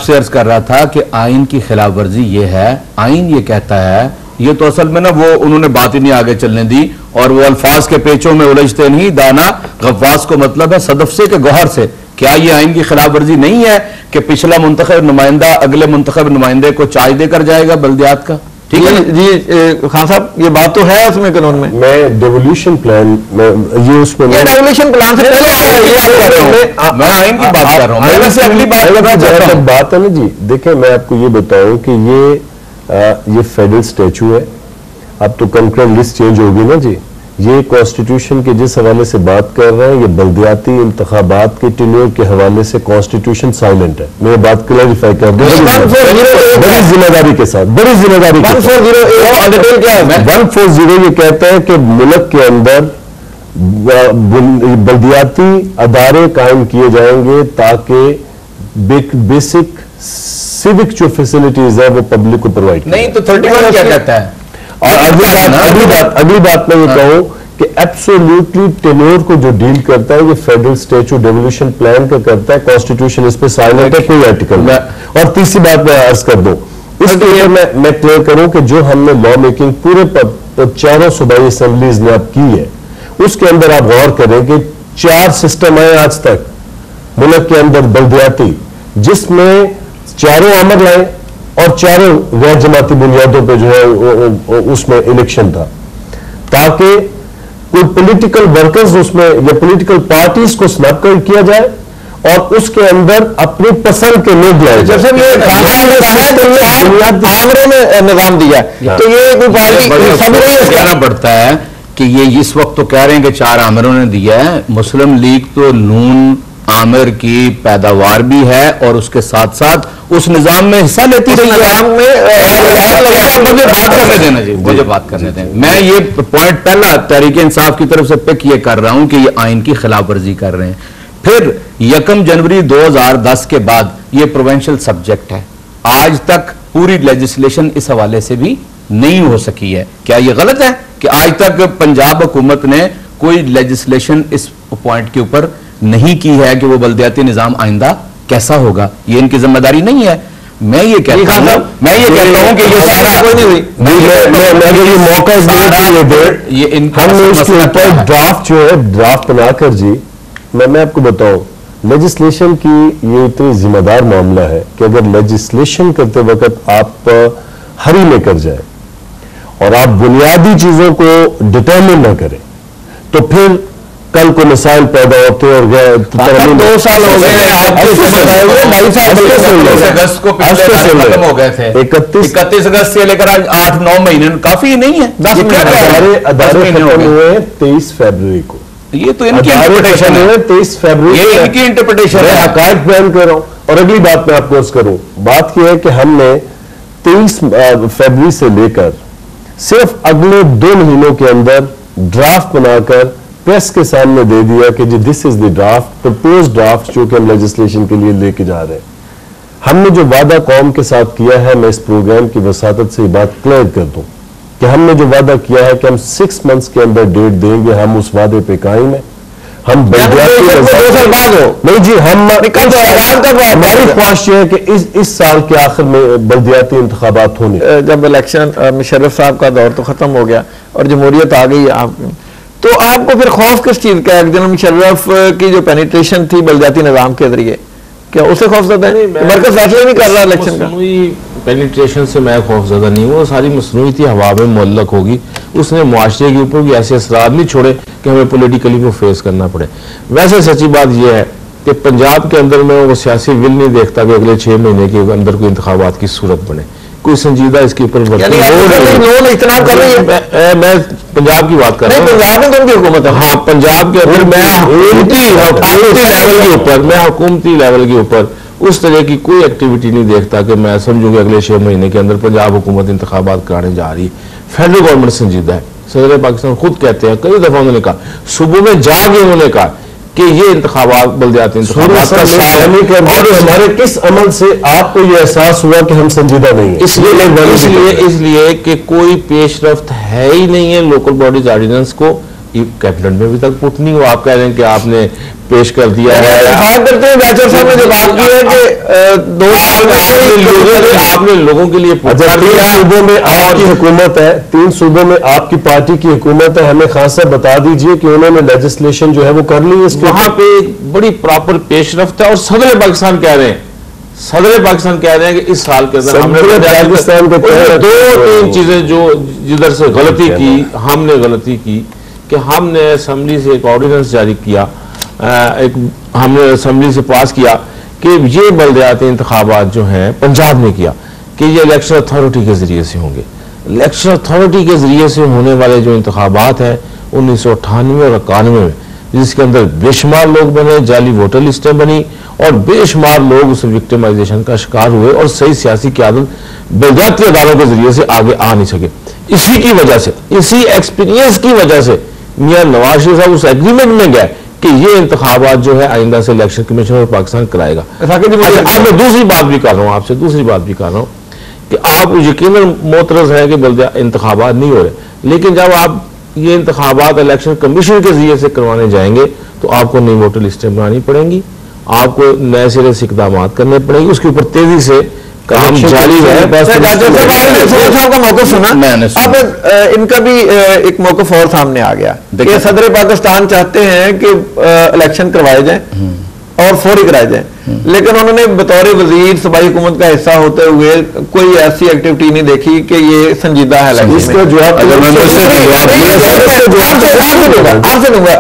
आपसे अर्ज कर रहा था कि आइन की खिलाफ वर्जी ये है, आइन ये कहता है, ये तो असल में ना वो उन्होंने बात ही नहीं आगे चलने दी और वो अल्फाज के पेचों में उलझते नहीं, दाना गवास को मतलब है सदफ से के गौहर से। क्या ये आइन की खिलाफ वर्जी नहीं है कि पिछला मुंतखब नुमाइंदा अगले मुंतखब नुमाइंदे को चार्ज देकर जाएगा बल्दियात का? ठीक है जी खान साहब, ये बात तो है उसमें कानून में। मैं डेवोल्यूशन प्लान में ये उसमें डेवोल्यूशन प्लान से पहले मैं आइन की बात कर रहा हूं, मैं वैसे अगली बात है ना जी। देखिए मैं आपको ये बताऊं कि ये फेडरल स्टैचू है, अब तो कंकरेंट लिस्ट चेंज होगी ना जी। ये कॉन्स्टिट्यूशन के जिस हवाले से बात कर रहे हैं, ये बल्दियाती इंतखाबात के टेन्योर के हवाले से कॉन्स्टिट्यूशन साइलेंट है। मैं बात क्लैरिफाई कर दूं बड़ी जिम्मेदारी के साथ, बड़ी जिम्मेदारी। 140 ये कहता है कि मुल्क के अंदर बल्दियाती अदारे कायम किए जाएंगे ताकि बेसिक सिविक जो फैसिलिटीज है वो पब्लिक को प्रोवाइड नहीं। तो 31 क्या कहता है? और अगली बात मैं ये कहूं कि एब्सोल्युटली टेन्योर को जो डील करता है ये फेडरल स्टैचू डेवोल्यूशन प्लान का करता है, कॉन्स्टिट्यूशन इस पे साइलेंट है, कोई आर्टिकल नहीं। और तीसरी बात मैं अर्ज कर दूं, इसलिए मैं क्लियर करूं कि जो हमने लॉ मेकिंग पूरे चारों सूबाई असेंबलीज ने अब की है, उसके अंदर आप गौर करें कि 4 सिस्टम आए आज तक मुल्क के अंदर बल्दियाती, जिसमें चारों अमर लाए और चारों गैर जमाती बुनियादों पे जो है उसमें इलेक्शन था, ताकि कोई पॉलिटिकल वर्कर्स उसमें या पॉलिटिकल पार्टीज को स्नैप किया जाए और उसके अंदर अपनी पसंद के लोग लाए। जैसे ये आगरे में निजाम दिया तो ये कोई पार्टी कहना पड़ता है कि ये इस वक्त तो कह रहे हैं कि 4 आमिरों ने दिया है। मुस्लिम लीग तो नून आमिर की पैदावार भी है और उसके साथ साथ उस निजाम में हिस्सा लेती रही है। मुझे बात करने देना जी, मुझे बात करने दें। मैं ये पॉइंट पहला तहरीक इंसाफ की तरफ से पिक ये कर रहा हूं कि ये आइन की खिलाफ वर्जी कर रहे हैं। फिर 1 जनवरी 2010 के बाद ये प्रोविंशियल सब्जेक्ट है, आज तक पूरी लेजिस्लेशन इस हवाले से भी नहीं हो सकी है। क्या ये गलत है कि आज तक पंजाब हुकूमत ने कोई लेजिस्लेशन इस पॉइंट के ऊपर नहीं की है कि वो बल्दियाती निजाम आइंदा कैसा होगा? ये इनकी जिम्मेदारी नहीं है। मैं ये कहता हूं कि ये सारा कोई नहीं हुई, ये मौका ये हमने उसके ऊपर ड्राफ्ट जो है ड्राफ्ट बनाकर जी, मैं आपको बताऊं लेजिस्लेशन की ये इतनी जिम्मेदार मामला है कि अगर लेजिस्लेशन करते वक्त आप हरी में कर जाए और आप बुनियादी चीजों को डिटर्मिन न करें तो फिर कल को मिसाइल पैदा होते और 2 साल हो गए, 31 अगस्त से लेकर आज 8-9 महीने, काफी नहीं है। 10 अदारे खत्म हुए 23 फरवरी को। ये तो इनकी इंटरप्रिटेशन है, 23 फरवरी ये इनकी इंटरप्रिटेशन है। हकायक बयान कर रहा हूं। और अगली बात मैं आपको करूं, बात यह है कि हमने 23 फरवरी से लेकर सिर्फ अगले 2 महीनों के अंदर ड्राफ्ट बनाकर प्रेस के सामने दे दिया कि जी this is the draft, propose draft जो कि हम लेजिस्लेशन के लिए लेके जा रहे हैं। हमने जो वादा कौम के साथ किया है, मैं इस प्रोग्राम की वसातत से बात क्लियर कर दूं कि हमने जो वादा किया है कि हम 6 मंथ्स के अंदर डेट देंगे, हम उस वादे पे कायम है। हम नहीं जी, हमारी ख्वाहिश है कि इस साल के आखिर में बल्दियाती इंतखाबात होने। जब इलेक्शन मुशर्रफ साहब का दौर तो खत्म हो गया और जमहूरियत आ गई आपकी, तो आपको फिर खौफ किस चीज का है? जनरल मुशर्रफ की जो पेनिट्रेशन थी बल्दियाती निजाम के जरिए, क्या उससे खौफजदा है? मरकज फैसला नहीं कर रहा इलेक्शन का। पेनिट्रेशन से मैं खौफजदा नहीं हूँ, वो सारी मसनूई थी, हवा में मुअल्लक होगी। उसने मुआशरे के ऊपर भी ऐसे असरार नहीं छोड़े कि हमें पोलिटिकली को फेस करना पड़े। वैसे सच्ची बात यह है कि पंजाब के अंदर में वो सियासी विल नहीं देखता कि अगले 6 महीने के अंदर कोई इंतखाबात की सूरत बने, कोई संजीदा इसके ऊपर मैं पंजाब की बात कर रहा हूँ। पंजाब में कौन सी हुकूमत है? हाँ, पंजाब के अंदर मैं हुकूमती लेवल के ऊपर उस तरह की कोई एक्टिविटी नहीं देखता कि मैं समझूंगी अगले 6 महीने के अंदर पंजाब हुकूमत इंतखाबात कराने जा रही है। फेडरल गवर्नमेंट संजीदा है। सदर पाकिस्तान खुद कहते हैं, कई दफा उन्होंने कहा, सुबह में जाके उन्होंने कहा कि ये इंतखाबात बल्दियाती इंतखाबात का साल है और हमारे किस अमल से आपको ये एहसास हुआ कि हम संजीदा नहीं है? इसलिए कि कोई पेशरफ्त है ही नहीं है लोकल बॉडीज ऑर्डिनेंस को कैबिनेट में अभी तक पुट नहीं हुआ। आप कह रहे हैं कि आपने पेश कर दिया है। बात करते हैं बैचलर साहब ने जो बात की है कि 2 साल में आपने लोगों के लिए अच्छा, 3 सूबों में आपकी हुकूमत है, 3 सूबों में आपकी पार्टी की हुकूमत है, हमें खास साहब बता दीजिए कि उन्होंने लेजिस्लेशन जो है वो कर ली है इसके वहां पे एक बड़ी प्रॉपर पेशरफ्त है। और सदर पाकिस्तान कह रहे हैं, सदर पाकिस्तान कह रहे हैं कि इस साल के अंदर हमने पाकिस्तान को 2-3 चीजें जो जिधर से गलती की, हमने गलती की कि हमने असेंबली से एक ऑर्डिनेंस जारी किया, हमने असेंबली से पास किया कि ये बल्दियाती इंतखाबात जो हैं पंजाब में किया कि ये इलेक्शन अथॉरिटी के जरिए से होंगे। इलेक्शन अथॉरिटी के जरिए से होने वाले जो इंतखाबात हैं 1998 और 91 में, जिसके अंदर बेशुमार लोग बने, जाली वोटर लिस्टें बनी और बेशुमार लोग उस विक्टिमाइजेशन का शिकार हुए और सही सियासी क़यादत बल्दियाती अदालों के जरिए से आगे आ नहीं सके। इसी की वजह से, इसी एक्सपीरियंस की वजह से मियां नवाज शरीफ साहब उस एग्रीमेंट में गए कि ये इंतखाबात जो है आइंदा से इलेक्शन कमीशन और पाकिस्तान कराएगा। अब मैं दूसरी बात भी कर रहा हूँ आपसे, दूसरी बात भी कर रहा हूँ कि आप यकीनन मोतरज है कि बल्दिया इंतखाबात नहीं हो रहे, लेकिन जब आप ये इंतखाबात इलेक्शन कमीशन के जरिए से करवाने जाएंगे तो आपको नई वोटर लिस्टें बनानी पड़ेंगी, आपको नए सिरे से इकदाम करने पड़ेंगे, उसके ऊपर तेजी से काम जारी है। का मौका सुना मैंने अब इनका भी एक मौकफ और सामने आ गया कि सदर पाकिस्तान चाहते हैं कि इलेक्शन करवाए जाएं और फौरी कराए जाएं, लेकिन उन्होंने बतौर वजीर सूबाई हुकूमत का हिस्सा होते हुए कोई ऐसी एक्टिविटी नहीं देखी कि ये संजीदा है। इसका जवाब आपसे दूंगा।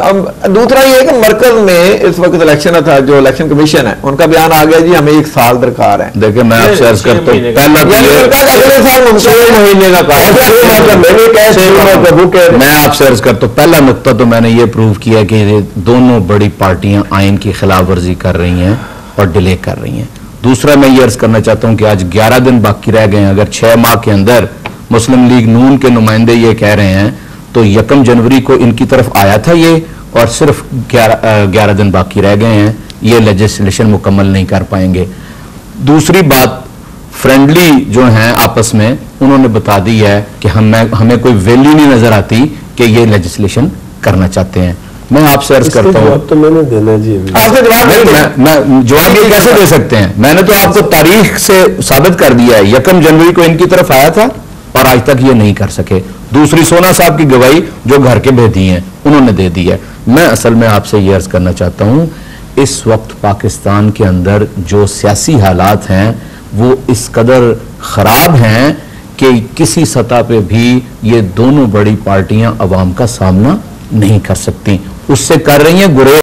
दूसरा ये कि मरकज में इस वक्त इलेक्शन था, जो इलेक्शन कमीशन है उनका बयान आ गया जी हमें 1 साल दरकार है। देखिए मैं आपसे अर्ज करता हूँ, मैं आपसे अर्ज करता हूँ, पहला नुकता तो मैंने ये प्रूव किया कि ये दोनों बड़ी पार्टियां आइन की खिलाफ वर्जी कर रही हैं और डिले कर रही हैं। दूसरा मैं ये अर्ज करना चाहता हूं कि आज 11 दिन बाकी रह गए हैं। अगर 6 माह के अंदर मुस्लिम लीग नून के नुमाइंदे ये कह रहे हैं तो 1 जनवरी को इनकी तरफ आया था ये, और सिर्फ 11 दिन बाकी रह गए हैं, ये लेजिस्लेशन मुकम्मल नहीं कर पाएंगे। दूसरी बात, फ्रेंडली जो हैं आपस में, उन्होंने बता दी है कि हमें कोई वैल्यू नहीं नजर आती कि ये लेजिस्लेशन करना चाहते हैं। मैं आपसे अर्ज करता हूं, तो मैंने देना जी, आपसे जवाब मैं जवाब ये कैसे दे सकते हैं? मैंने तो आपको तारीख से साबित कर दिया है, 1 जनवरी को इनकी तरफ आया था और आज तक ये नहीं कर सके। दूसरी सोना साहब की गवाही जो घर के भेदी हैं उन्होंने दे दी है। मैं असल में आपसे ये अर्ज करना चाहता हूं, इस वक्त पाकिस्तान के अंदर जो सियासी हालात हैं वो इस कदर खराब हैं कि किसी सतह पे भी ये दोनों बड़ी पार्टियां अवाम का सामना नहीं कर सकती। उससे कर रही हैं गुरेज।